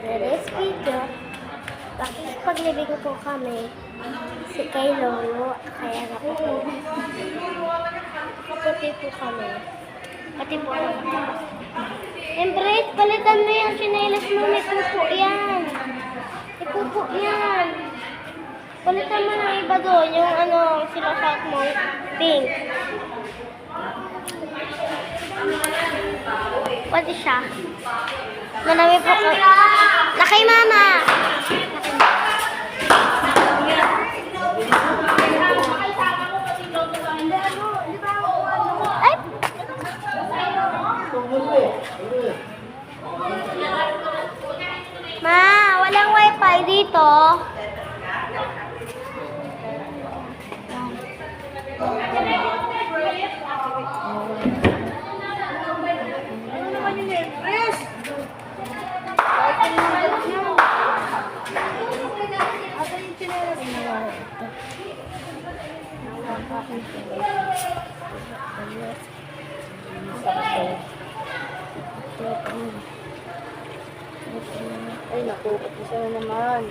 Today's video, paglibing po kami kay Lolo, kaya nga po kaputi po kami. Pati po Embrace, palitan mo yung chinelas mo, may pupo yan. May pupo yan. Palitan mo ng iba doon, yung sinashout mo, pink. Pwede siya. Manami po ko. Lakay mama! Ay! Ma, walang wifi dito. Ay, naku, isa na naman.